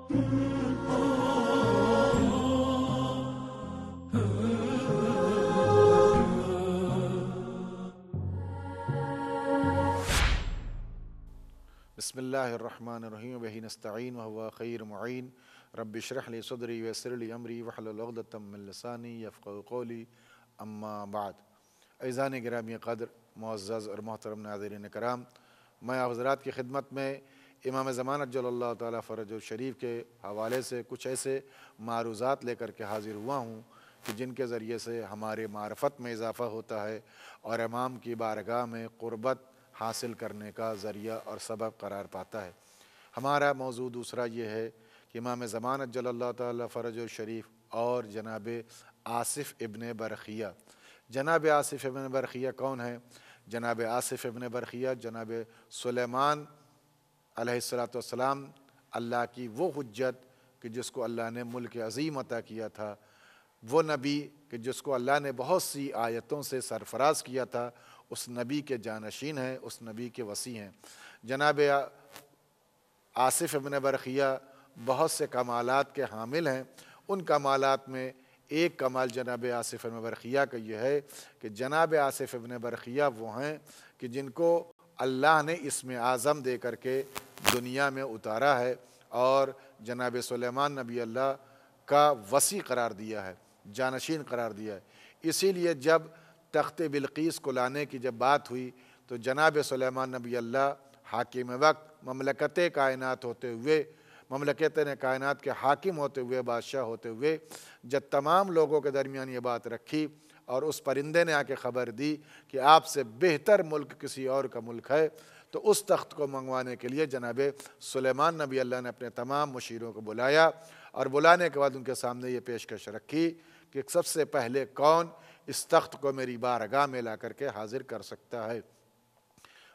بسم اللہ الرحمن الرحیم بہ نستعین وهو خیر معین رب اشرح لی صدری ویسر لی امری واحلل عقدۃ من لسانی یفقهوا قولی اما بعد۔ عزیزان گرامی قدر، معزز اور محترم ناظرین کرام، میں آپ حضرات کی خدمت میں امام زمان عجل اللہ تعالیٰ فرج الشریف کے حوالے سے کچھ ایسے معروضات لے کر کے حاضر ہوا ہوں کہ جن کے ذریعے سے ہمارے معرفت میں اضافہ ہوتا ہے اور امام کی بارگاہ میں قربت حاصل کرنے کا ذریعہ اور سبب قرار پاتا ہے۔ ہمارا موضوع دوسرا یہ ہے کہ امام زمان عجل اللہ تعالیٰ فرج الشریف اور جناب آصف ابن برخیہ۔ جناب آصف ابن برخیہ کون ہے؟ جناب آصف ابن برخیہ جناب سلیمان علیہ السلام اللہ کی وہ حجت کہ جس کو اللہ نے ملک عظیم عطا کیا تھا، وہ نبی کہ جس کو اللہ نے بہت سی آیتوں سے سرفراز کیا تھا، اس نبی کے جانشین ہیں، اس نبی کے وصی ہیں۔ جناب آصف ابن برخیہ بہت سے کمالات کے حامل ہیں۔ ان کمالات میں ایک کمال جناب آصف ابن برخیہ کا یہ ہے کہ جناب آصف ابن برخیہ وہ ہیں کہ جن کو اللہ نے اسم اعظم دے کر کے دنیا میں اتارا ہے اور جناب سلیمان نبی اللہ کا وصی قرار دیا ہے، جانشین قرار دیا ہے۔ اسی لیے جب تخت بلقیس کو لانے کی جب بات ہوئی تو جناب سلیمان نبی اللہ حاکم وقت، مملکت کائنات ہوتے ہوئے، مملکت کائنات کے حاکم ہوتے ہوئے، بادشاہ ہوتے ہوئے، جب تمام لوگوں کے درمیان یہ بات رکھی اور اس پرندے نے آ کے خبر دی کہ آپ سے بہتر ملک کسی اور کا ملک ہے، تو اس تخت کو منگوانے کے لیے جناب سلیمان نبی اللہ نے اپنے تمام مشیروں کو بلایا اور بلانے کے بعد ان کے سامنے یہ پیشکش رکھی کہ سب سے پہلے کون اس تخت کو میری بارگاہ میں لا کر کے حاضر کر سکتا ہے۔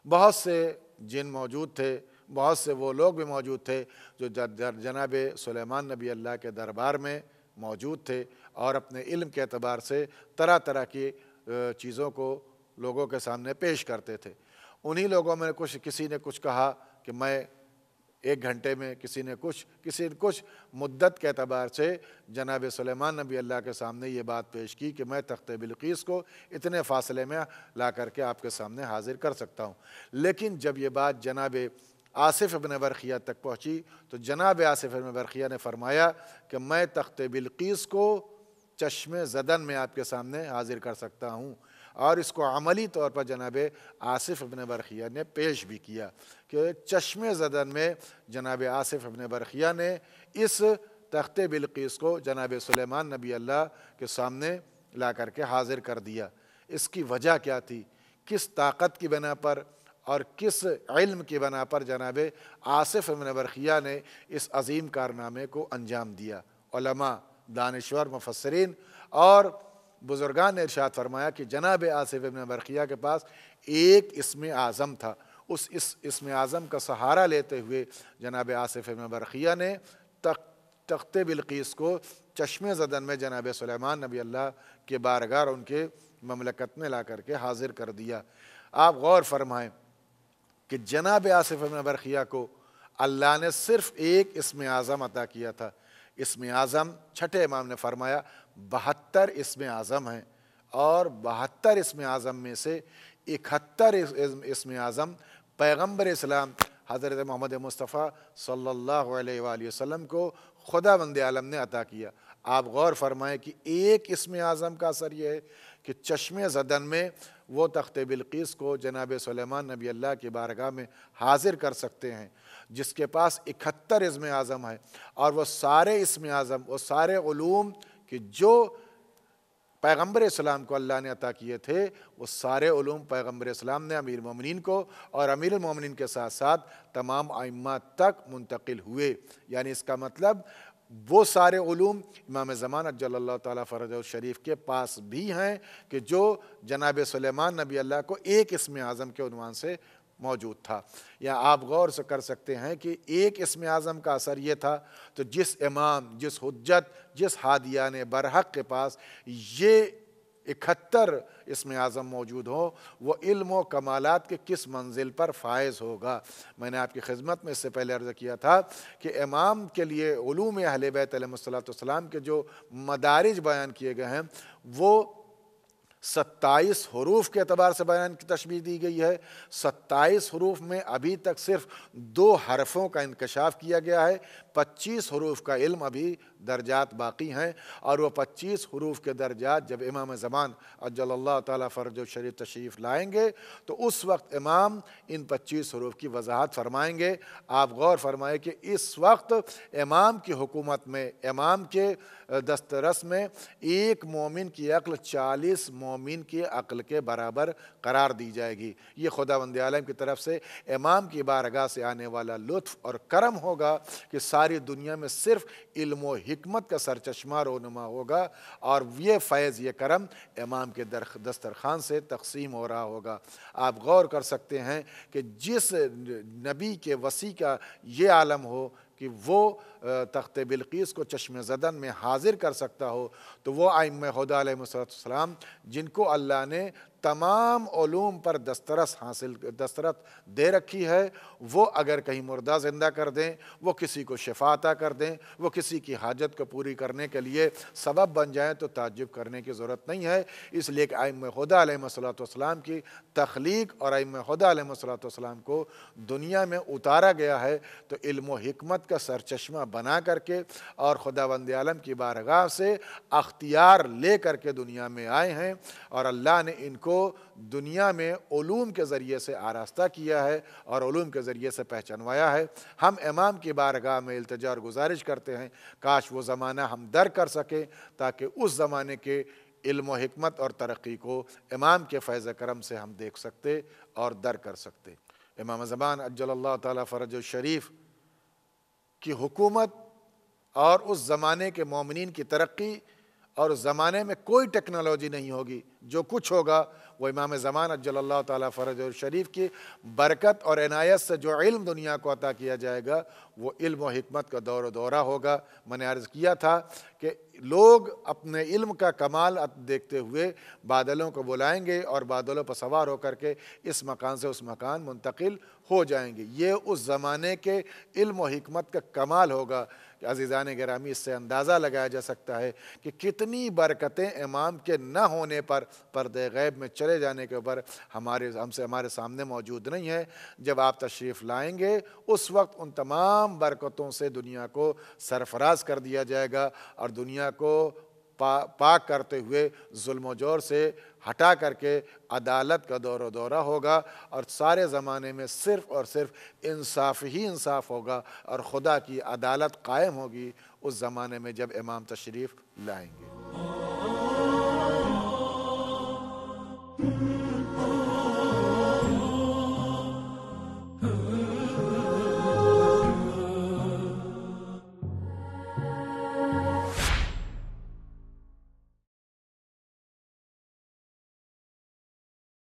بہت سے جن موجود تھے، بہت سے وہ لوگ بھی موجود تھے جو جناب سلیمان نبی اللہ کے دربار میں موجود تھے اور اپنے علم کے اعتبار سے طرح طرح کی چیزوں کو لوگوں کے سامنے پیش کرتے تھے۔ انہی لوگوں میں کسی نے کچھ کہا کہ میں 1 گھنٹے میں، کسی نے کچھ مدت کے اعتبار سے جناب سلیمان نبی اللہ کے سامنے یہ بات پیش کی کہ میں تخت بلقیس کو اتنے فاصلے میں لا کر کے آپ کے سامنے حاضر کر سکتا ہوں۔ لیکن جب یہ بات جناب آصف ابن برخیہ تک پہنچی تو جناب آصف ابن برخیہ نے فرمایا کہ میں تخت بلقیس کو چشم زدن میں آپ کے سامنے حاضر کر سکتا ہوں، اور اس کو عملی طور پر جناب آصف ابن برخیہ نے پیش بھی کیا کہ چشم زدن میں جناب آصف ابن برخیہ نے اس تخت بلقیس کو جناب سلیمان نبی اللہ کے سامنے لا کر کے حاضر کر دیا۔ اس کی وجہ کیا تھی؟ کس طاقت کی بنا پر اور کس علم کی بنا پر جناب آصف ابن برخیہ نے اس عظیم کارنامے کو انجام دیا؟ علماء، دانشور، مفسرین اور بزرگان نے ارشاد فرمایا کہ جناب آصف ابن برخیہ کے پاس ایک اسم اعظم تھا۔ اس اسم اعظم کا سہارا لیتے ہوئے جناب آصف ابن برخیہ نے تخت بلقیس کو چشم زدن میں جناب سلیمان نبی اللہ کے بارگاہ اور ان کے مملکت میں لا کر کے حاضر کر دیا۔ آپ غور فرمائیں کہ جناب آصف ابن برخیہ کو اللہ نے صرف ایک اسم اعظم عطا کیا تھا۔ اسم اعظم چھٹے امام نے فرمایا 72 اسم اعظم ہیں، اور 72 اسم اعظم میں سے 71 اسم اعظم پیغمبر اسلام حضرت محمد مصطفیٰ صلی اللہ علیہ وآلہ وسلم کو خداوند عالم نے عطا کیا۔ آپ غور فرمائیں کہ ایک اسم اعظم کا اثر یہ ہے کہ چشم زدن میں وہ تخت بلقیس کو جناب سلیمان نبی اللہ کی بارگاہ میں حاضر کر سکتے ہیں، جس کے پاس 71 اسم اعظم ہے، اور وہ سارے اسم اعظم، وہ سارے علوم کہ جو پیغمبر اسلام کو اللہ نے عطا کیے تھے، وہ سارے علوم پیغمبر اسلام نے امیر المومنین کو اور امیر المومنین کے ساتھ ساتھ تمام ائمہ تک منتقل ہوئے۔ یعنی اس کا مطلب وہ سارے علوم امام زمان عجل اللہ تعالیٰ فرجہ الشریف کے پاس بھی ہیں کہ جو جناب سلیمان نبی اللہ کو ایک اسم اعظم کے عنوان سے موجود تھا۔ یا آپ غور سے کر سکتے ہیں کہ ایک اسم اعظم کا اثر یہ تھا تو جس امام، جس حجت، جس ہادیان برحق کے پاس یہ 71 اسم اعظم موجود ہوں، وہ علم و کمالات کے کس منزل پر فائز ہوگا؟ میں نے آپ کی خدمت میں اس سے پہلے عرض کیا تھا کہ امام کے لیے علوم اہل بیت علیہ السلام کے جو مدارج بیان کیے گئے ہیں وہ 27 حروف کے اعتبار سے بیان کی تشبیہ دی گئی ہے۔ 27 حروف میں ابھی تک صرف 2 حرفوں کا انکشاف کیا گیا ہے، 25 حروف کا علم ابھی درجات باقی ہیں، اور وہ 25 حروف کے درجات جب امام زمان عجل اللہ تعالیٰ فرج و شریف تشریف لائیں گے تو اس وقت امام ان 25 حروف کی وضاحت فرمائیں گے۔ آپ غور فرمائیں کہ اس وقت امام کی حکومت میں، امام کے دسترس میں ایک مومن کی عقل 40 مومن کی عقل کے برابر قرار دی جائے گی۔ یہ خداوند عالم کی طرف سے امام کی بارگاہ سے آنے والا لطف اور کرم ہوگا کہ ساری دنیا میں صرف علم و حکمت کا سرچشمہ رونما ہوگا، اور یہ فیض، یہ کرم امام کے دسترخوان سے تقسیم ہو رہا ہوگا۔ آپ غور کر سکتے ہیں کہ جس نبی کے وصی کا یہ عالم ہو کہ وہ تخت بلقیس کو چشم زدن میں حاضر کر سکتا ہو، تو وہ ائمہ خدا علیہ السلام جن کو اللہ نے تمام علوم پر دسترس دے رکھی ہے، وہ اگر کہیں مردہ زندہ کر دیں، وہ کسی کو شفا عطا کر دیں، وہ کسی کی حاجت کو پوری کرنے کے لیے سبب بن جائیں تو تعجب کرنے کی ضرورت نہیں ہے، اس لیے کہ ائمہ خدا علیہ السلام کی تخلیق اور ائمہ خدا علیہ السلام کو دنیا میں اتارا گیا ہے تو علم و حکمت کا سرچشمہ بنا کر کے اور خداوند عالم کی بارگاہ سے اختیار لے کر کے دنیا میں آئے ہیں، اور اللہ نے ان کو دنیا میں علوم کے ذریعے سے آراستہ کیا ہے اور علوم کے ذریعے سے پہچانوایا ہے۔ ہم امام کی بارگاہ میں التجا اور گزارش کرتے ہیں کاش وہ زمانہ ہم در کر سکیں تاکہ اس زمانے کے علم و حکمت اور ترقی کو امام کے فیض کرم سے ہم دیکھ سکتے اور در کر سکتے۔ امام زمان عجل اللہ تعالیٰ فرج الشریف کی حکومت اور اس زمانے کے مومنین کی ترقی، اور اس زمانے میں کوئی ٹیکنالوجی نہیں ہوگی، جو کچھ ہوگا وہ امام زمان عجل اللہ تعالیٰ فرج الشریف کی برکت اور عنایت سے جو علم دنیا کو عطا کیا جائے گا وہ علم و حکمت کا دور و دورہ ہوگا۔ میں نے عرض کیا تھا کہ لوگ اپنے علم کا کمال دیکھتے ہوئے بادلوں کو بلائیں گے اور بادلوں پر سوار ہو کر کے اس مکان سے اس مکان منتقل ہو جائیں گے۔ یہ اس زمانے کے علم و حکمت کا کمال ہوگا کہ عزیزان گرامی اس سے اندازہ لگایا جا سکتا ہے کہ کتنی برکتیں امام کے نہ ہونے پر، پردے غیب میں چلے جانے کے اوپر ہمارے سامنے موجود نہیں ہے۔ جب آپ تشریف لائیں گے اس وقت ان تمام برکتوں سے دنیا کو سرفراز کر دیا جائے گا، اور دنیا کو پاک کرتے ہوئے ظلم و جور سے ہٹا کر کے عدالت کا دور و دورہ ہوگا، اور سارے زمانے میں صرف اور صرف انصاف ہی انصاف ہوگا اور خدا کی عدالت قائم ہوگی اس زمانے میں جب امام تشریف لائیں گے۔